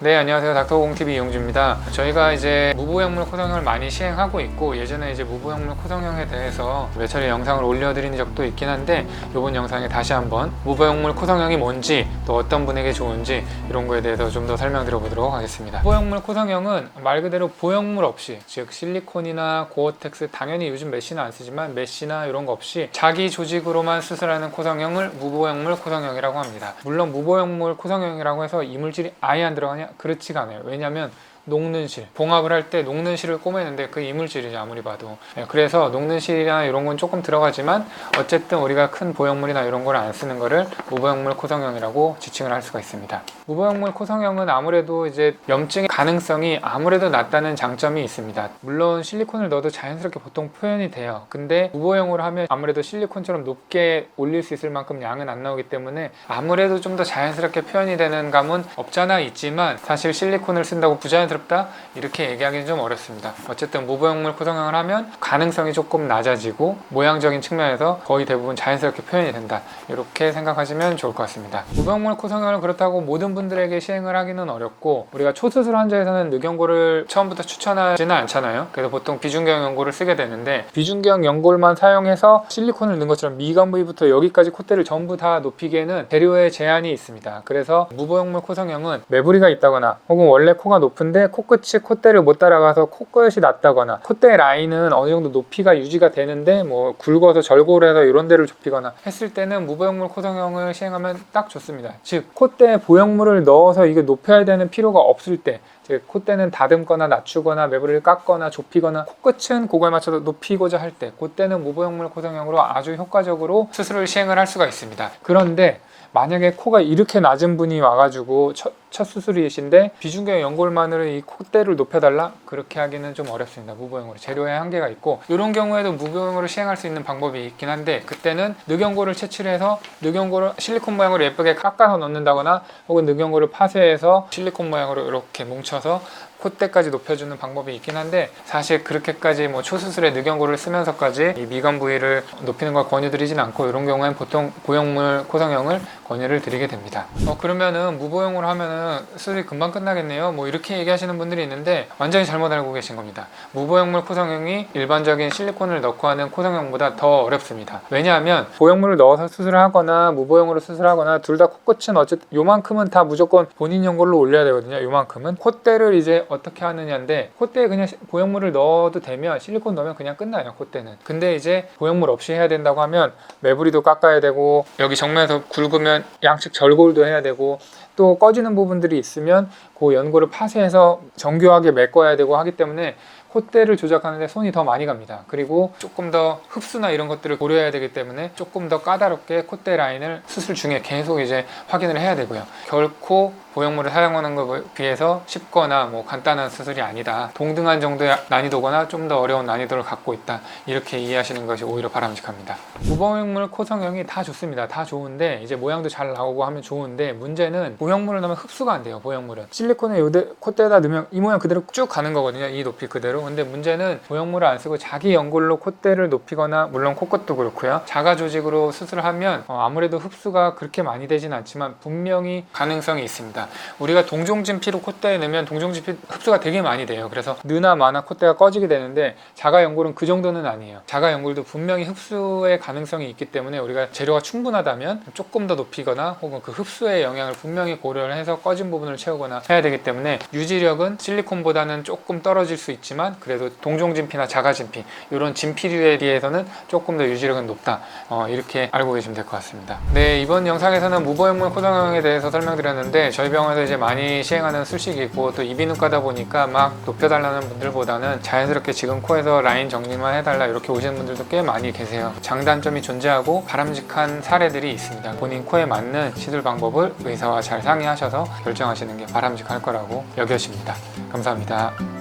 네, 안녕하세요. 닥터공TV 이용주입니다. 저희가 이제 무보형물 코성형을 많이 시행하고 있고, 예전에 이제 무보형물 코성형에 대해서 몇 차례 영상을 올려드린 적도 있긴 한데, 이번 영상에 다시 한번 무보형물 코성형이 뭔지, 또 어떤 분에게 좋은지 이런 거에 대해서 좀 더 설명드려 보도록 하겠습니다. 무보형물 코성형은 말 그대로 보형물 없이, 즉 실리콘이나 고어텍스, 당연히 요즘 메쉬는 안 쓰지만 메쉬나 이런 거 없이 자기 조직으로만 수술하는 코성형을 무보형물 코성형이라고 합니다. 물론 무보형물 코성형이라고 해서 이물질이 아예 안 들어가냐? 그렇지가 않아요. 왜냐하면 녹는 실, 봉합을 할 때 녹는 실을 꼬매는데 그 이물질이죠, 아무리 봐도. 그래서 녹는 실이나 이런 건 조금 들어가지만 어쨌든 우리가 큰 보형물이나 이런 걸 안 쓰는 거를 무보형물 코성형이라고 지칭을 할 수가 있습니다. 무보형물 코성형은 아무래도 이제 염증의 가능성이 아무래도 낮다는 장점이 있습니다. 물론 실리콘을 넣어도 자연스럽게 보통 표현이 돼요. 근데 무보형으로 하면 아무래도 실리콘처럼 높게 올릴 수 있을 만큼 양은 안 나오기 때문에 아무래도 좀 더 자연스럽게 표현이 되는 감은 없잖아 있지만, 사실 실리콘을 쓴다고 부자연스럽다 이렇게 얘기하기는 좀 어렵습니다. 어쨌든 무보형물 코성형을 하면 가능성이 조금 낮아지고 모양적인 측면에서 거의 대부분 자연스럽게 표현이 된다, 이렇게 생각하시면 좋을 것 같습니다. 무보형물 코성형을 그렇다고 모든 분들에게 시행을 하기는 어렵고, 우리가 초수술 환자에서는 늑연골을 처음부터 추천하지는 않잖아요. 그래서 보통 비중경 연골을 쓰게 되는데, 비중경 연골만 사용해서 실리콘을 넣은 것처럼 미간 부위부터 여기까지 콧대를 전부 다 높이기에는 재료에 제한이 있습니다. 그래서 무보형물 코성형은 매부리가 있다거나 혹은 원래 코가 높은데 코끝이 콧대를 못 따라가서 코끝이 낮다거나, 콧대 라인은 어느 정도 높이가 유지가 되는데 뭐 굵어서 절골을 해서 이런 데를 좁히거나 했을 때는 무보형물 코성형을 시행하면 딱 좋습니다. 즉 콧대에 보형물을 넣어서 이게 높여야 되는 필요가 없을 때, 즉 콧대는 다듬거나 낮추거나 매부리를 깎거나 좁히거나 코끝은 그거에 맞춰서 높이고자 할 때, 그때는 무보형물 코성형으로 아주 효과적으로 수술을 시행을 할 수가 있습니다. 그런데 만약에 코가 이렇게 낮은 분이 와가지고 첫 수술이신데 비중경 연골만으로 이 콧대를 높여달라? 그렇게 하기는 좀 어렵습니다. 무보형으로 재료에 한계가 있고, 이런 경우에도 무보형으로 시행할 수 있는 방법이 있긴 한데, 그때는 늑연골을 채취를 해서 늑연골을 실리콘 모양으로 예쁘게 깎아서 넣는다거나, 혹은 늑연골을 파쇄해서 실리콘 모양으로 이렇게 뭉쳐서 콧대까지 높여주는 방법이 있긴 한데, 사실 그렇게까지 뭐 초수술에 늑연골을 쓰면서까지 이 미간 부위를 높이는 걸 권유드리진 않고, 이런 경우엔 보통 보형물 코성형을 권유를 드리게 됩니다. 그러면은 무보형으로 하면은 수술이 금방 끝나겠네요, 뭐 이렇게 얘기하시는 분들이 있는데 완전히 잘못 알고 계신 겁니다. 무보형물 코성형이 일반적인 실리콘을 넣고 하는 코성형보다 더 어렵습니다. 왜냐하면 보형물을 넣어서 수술을 하거나 무보형으로 수술하거나 둘 다 코끝은 어쨌든 요만큼은 다 무조건 본인 연골로 올려야 되거든요. 요만큼은. 콧대를 이제 어떻게 하느냐인데, 콧대에 그냥 보형물을 넣어도 되면, 실리콘 넣으면 그냥 끝나요, 콧대는. 근데 이제 보형물 없이 해야 된다고 하면 매부리도 깎아야 되고, 여기 정면에서 굵으면 양측 절골도 해야 되고, 또 꺼지는 부분들이 있으면 그 연골을 파쇄해서 정교하게 메꿔야 되고 하기 때문에 콧대를 조작하는데 손이 더 많이 갑니다. 그리고 조금 더 흡수나 이런 것들을 고려해야 되기 때문에 조금 더 까다롭게 콧대 라인을 수술 중에 계속 이제 확인을 해야 되고요. 결코 보형물을 사용하는 것에 비해서 쉽거나 뭐 간단한 수술이 아니다, 동등한 정도의 난이도거나 좀 더 어려운 난이도를 갖고 있다, 이렇게 이해하시는 것이 오히려 바람직합니다. 무보형물 코성형이 다 좋습니다. 다 좋은데, 이제 모양도 잘 나오고 하면 좋은데, 문제는 보형물을 넣으면 흡수가 안 돼요. 보형물은 실리콘을 콧대에다 넣으면 이 모양 그대로 쭉 가는 거거든요, 이 높이 그대로. 근데 문제는 보형물을 안 쓰고 자기 연골로 콧대를 높이거나, 물론 코끝도 그렇고요, 자가 조직으로 수술을 하면 아무래도 흡수가 그렇게 많이 되진 않지만 분명히 가능성이 있습니다. 우리가 동종진피로 콧대에 넣으면 동종진피 흡수가 되게 많이 돼요. 그래서 느나 마나 콧대가 꺼지게 되는데, 자가 연골은 그 정도는 아니에요. 자가 연골도 분명히 흡수의 가능성이 있기 때문에 우리가 재료가 충분하다면 조금 더 높이거나, 혹은 그 흡수의 영향을 분명히 고려를 해서 꺼진 부분을 채우거나 해야 되기 때문에, 유지력은 실리콘보다는 조금 떨어질 수 있지만 그래도 동종진피나 자가진피, 이런 진피류에 비해서는 조금 더 유지력은 높다, 이렇게 알고 계시면 될 것 같습니다. 네, 이번 영상에서는 무보형물 코성형에 대해서 설명드렸는데, 저희 병원에서 이제 많이 시행하는 술식이고, 또 이비인후과다 보니까 막 높여달라는 분들보다는 자연스럽게 지금 코에서 라인 정리만 해달라 이렇게 오시는 분들도 꽤 많이 계세요. 장단점이 존재하고 바람직한 사례들이 있습니다. 본인 코에 맞는 시술 방법을 의사와 잘 상의하셔서 결정하시는 게 바람직할 거라고 여겨집니다. 감사합니다.